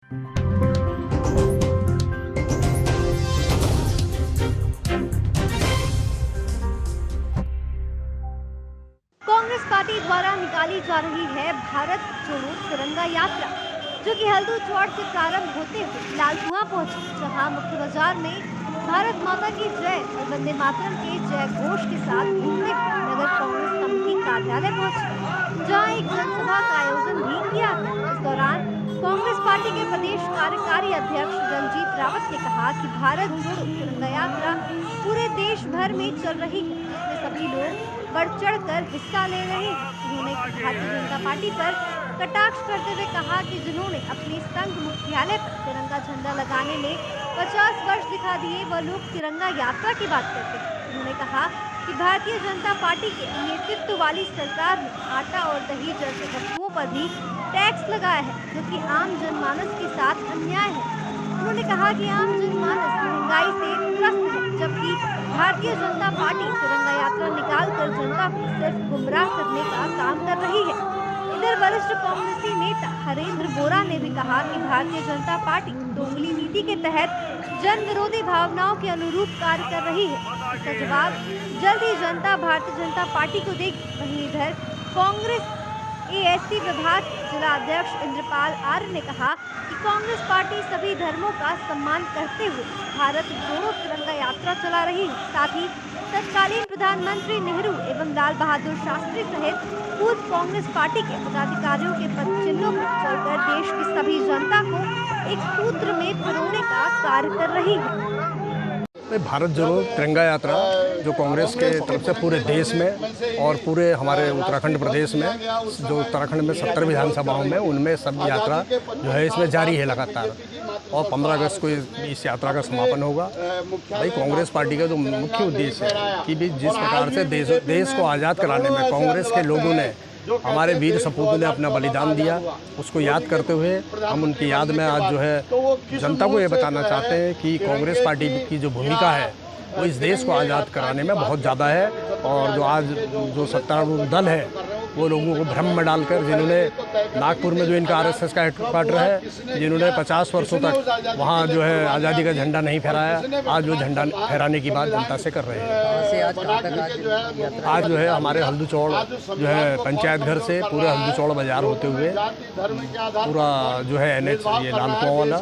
Congress party द्वारा निकाली जा रही है भारत जोड़ो तिरंगा यात्रा, जो कि हल्दू चौड़ से प्रारंभ होते हुए लाल कुआं पहुंची, जहां मुख्य बाजार में भारत माता की जय और वंदे मातरम के जय घोष के साथ घूमते हुए नगर कांग्रेस कमेटी कार्यालय पहुंची, जहां एक जनसभा का आयोजन भी किया गया। इस दौरान कांग्रेस पार्टी के प्रदेश कार्यकारी अध्यक्ष रंजीत रावत ने कहा कि भारत जोड़ो तिरंगा यात्रा पूरे देश भर में चल रही है, जिसमें सभी लोग बढ़ चढ़ कर हिस्सा ले रहे हैं। उन्होंने भारतीय जनता पार्टी पर कटाक्ष करते हुए कहा कि जिन्होंने अपने संघ मुख्यालय पर तिरंगा झंडा लगाने में 50 वर्ष दिखा दिए, वह लोग तिरंगा यात्रा की बात करते हैं। उन्होंने कहा कि भारतीय जनता पार्टी के नेतृत्व वाली सरकार ने आटा और दही जैसे वस्तुओं पर भी टैक्स लगाया है, जो कि आम जनमानस के साथ अन्याय है। उन्होंने कहा कि आम जनमानस महंगाई से त्रस्त है, जबकि भारतीय जनता पार्टी तिरंगा यात्रा निकालकर जनता को सिर्फ गुमराह करने का काम कर रही है। इधर वरिष्ठ कांग्रेसी नेता हरेंद्र बोरा ने भी कहा कि भारतीय जनता पार्टी दोंगली नीति के तहत जन विरोधी भावनाओं के अनुरूप कार्य कर रही है। इसका जवाब जल्द ही जनता भारतीय जनता पार्टी को देगी। वहीं इधर कांग्रेस एएससी विभाग जिला अध्यक्ष इंद्रपाल आर्य ने कहा कि कांग्रेस पार्टी सभी धर्मों का सम्मान करते हुए भारत जोड़ो तिरंगा यात्रा चला रही है। साथ ही तत्कालीन प्रधानमंत्री नेहरू एवं लाल बहादुर शास्त्री सहित पूर्व कांग्रेस पार्टी के पदाधिकारियों के पद चिन्हों पर चलकर देश की सभी जनता को एक सूत्र में पिरोने का कार्य कर रही है। भारत जोड़ो तिरंगा यात्रा जो कांग्रेस के तरफ से पूरे देश में और पूरे हमारे उत्तराखंड प्रदेश में, जो उत्तराखंड में 70 विधानसभाओं में, उनमें सब यात्रा जो है इसमें जारी है लगातार, और 15 अगस्त को इस यात्रा का समापन होगा। भाई कांग्रेस पार्टी का जो मुख्य उद्देश्य है कि भी जिस प्रकार से देश को आज़ाद कराने में कांग्रेस के लोगों ने, हमारे वीर सपूतों ने अपना बलिदान दिया, उसको याद करते हुए हम उनकी याद में आज जो है जनता को ये बताना चाहते हैं कि कांग्रेस पार्टी की जो भूमिका है वो इस देश को आज़ाद कराने में बहुत ज़्यादा है। और जो आज जो सत्तारूढ़ दल है वो लोगों को भ्रम में डालकर, जिन्होंने नागपुर में जो इनका आरएसएस का हेडक्वार्टर है, जिन्होंने 50 वर्षों तक वहाँ जो है आज़ादी का झंडा नहीं फहराया, आज वो झंडा फहराने की बात जनता से कर रहे हैं। आज जो है हमारे हल्दू चौड़ जो है पंचायत घर से पूरे हल्दू चौड़ बाजार होते हुए पूरा जो है NH ये लाल कुआं वाला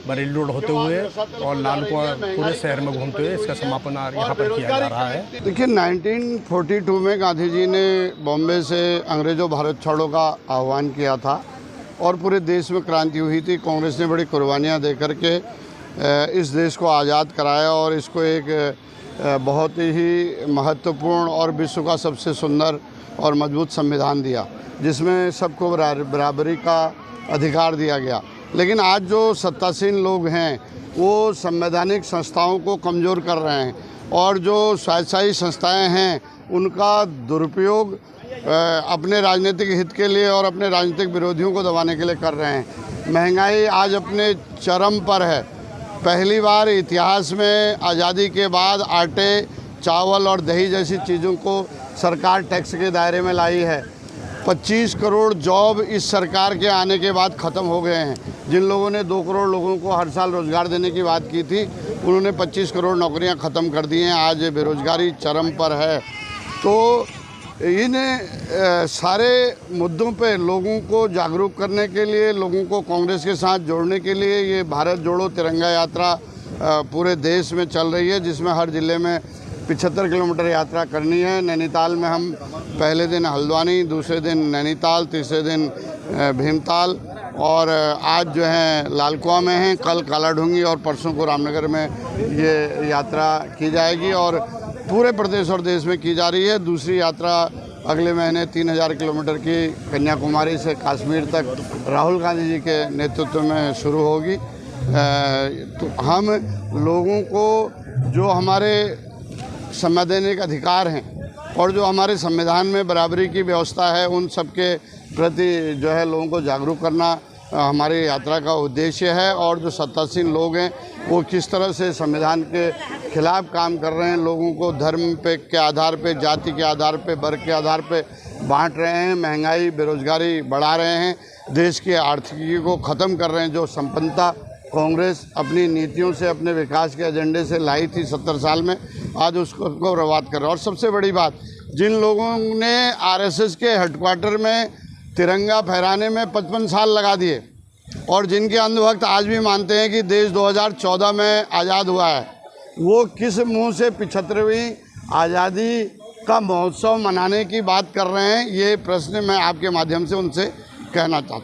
बरेली रोड होते हुए और लाल कुआं पूरे शहर में घूमते हुए इसका समापन यहाँ पर किया जा रहा है। देखिए 1942 में गांधी जी ने बॉम्बे से अंग्रेजों भारत छोड़ो का आह्वान किया था और पूरे देश में क्रांति हुई थी। कांग्रेस ने बड़ी कुर्बानियाँ दे करके इस देश को आज़ाद कराया और इसको एक बहुत ही महत्वपूर्ण और विश्व का सबसे सुंदर और मजबूत संविधान दिया, जिसमें सबको बराबरी का अधिकार दिया गया। लेकिन आज जो सत्तासीन लोग हैं वो संवैधानिक संस्थाओं को कमज़ोर कर रहे हैं और जो स्वायत्तशासी संस्थाएं हैं उनका दुरुपयोग अपने राजनीतिक हित के लिए और अपने राजनीतिक विरोधियों को दबाने के लिए कर रहे हैं। महंगाई आज अपने चरम पर है। पहली बार इतिहास में आज़ादी के बाद आटे, चावल और दही जैसी चीज़ों को सरकार टैक्स के दायरे में लाई है। 25 करोड़ जॉब इस सरकार के आने के बाद ख़त्म हो गए हैं। जिन लोगों ने 2 करोड़ लोगों को हर साल रोज़गार देने की बात की थी, उन्होंने 25 करोड़ नौकरियां ख़त्म कर दी हैं। आज बेरोज़गारी चरम पर है। तो इन सारे मुद्दों पे लोगों को जागरूक करने के लिए, लोगों को कांग्रेस के साथ जोड़ने के लिए ये भारत जोड़ो तिरंगा यात्रा पूरे देश में चल रही है, जिसमें हर ज़िले में 75 किलोमीटर यात्रा करनी है। नैनीताल में हम पहले दिन हल्द्वानी, दूसरे दिन नैनीताल, तीसरे दिन भीमताल और आज जो है लाल कुआं में हैं, कल कालाढूंगी और परसों को रामनगर में ये यात्रा की जाएगी और पूरे प्रदेश और देश में की जा रही है। दूसरी यात्रा अगले महीने 3000 किलोमीटर की कन्याकुमारी से कश्मीर तक राहुल गांधी जी के नेतृत्व में शुरू होगी। तो हम लोगों को जो हमारे संवैधानिक अधिकार हैं और जो हमारे संविधान में बराबरी की व्यवस्था है, उन सब के प्रति जो है लोगों को जागरूक करना हमारी यात्रा का उद्देश्य है। और जो सत्तासीन लोग हैं वो किस तरह से संविधान के खिलाफ काम कर रहे हैं, लोगों को धर्म के आधार पे, जाति के आधार पे, वर्ग के आधार पे बांट रहे हैं, महंगाई बेरोजगारी बढ़ा रहे हैं। देश की आर्थिकी को ख़त्म कर रहे हैं। जो संपन्नता कांग्रेस अपनी नीतियों से, अपने विकास के एजेंडे से लाई थी 70 साल में, आज उसको बर्बाद कर रहे हैं। और सबसे बड़ी बात, जिन लोगों ने आरएसएस के हेडक्वार्टर में तिरंगा फहराने में 55 साल लगा दिए और जिनके अंधभक्त आज भी मानते हैं कि देश 2014 में आज़ाद हुआ है, वो किस मुंह से 75वीं आज़ादी का महोत्सव मनाने की बात कर रहे हैं? ये प्रश्न मैं आपके माध्यम से उनसे कहना चाहता हूँ।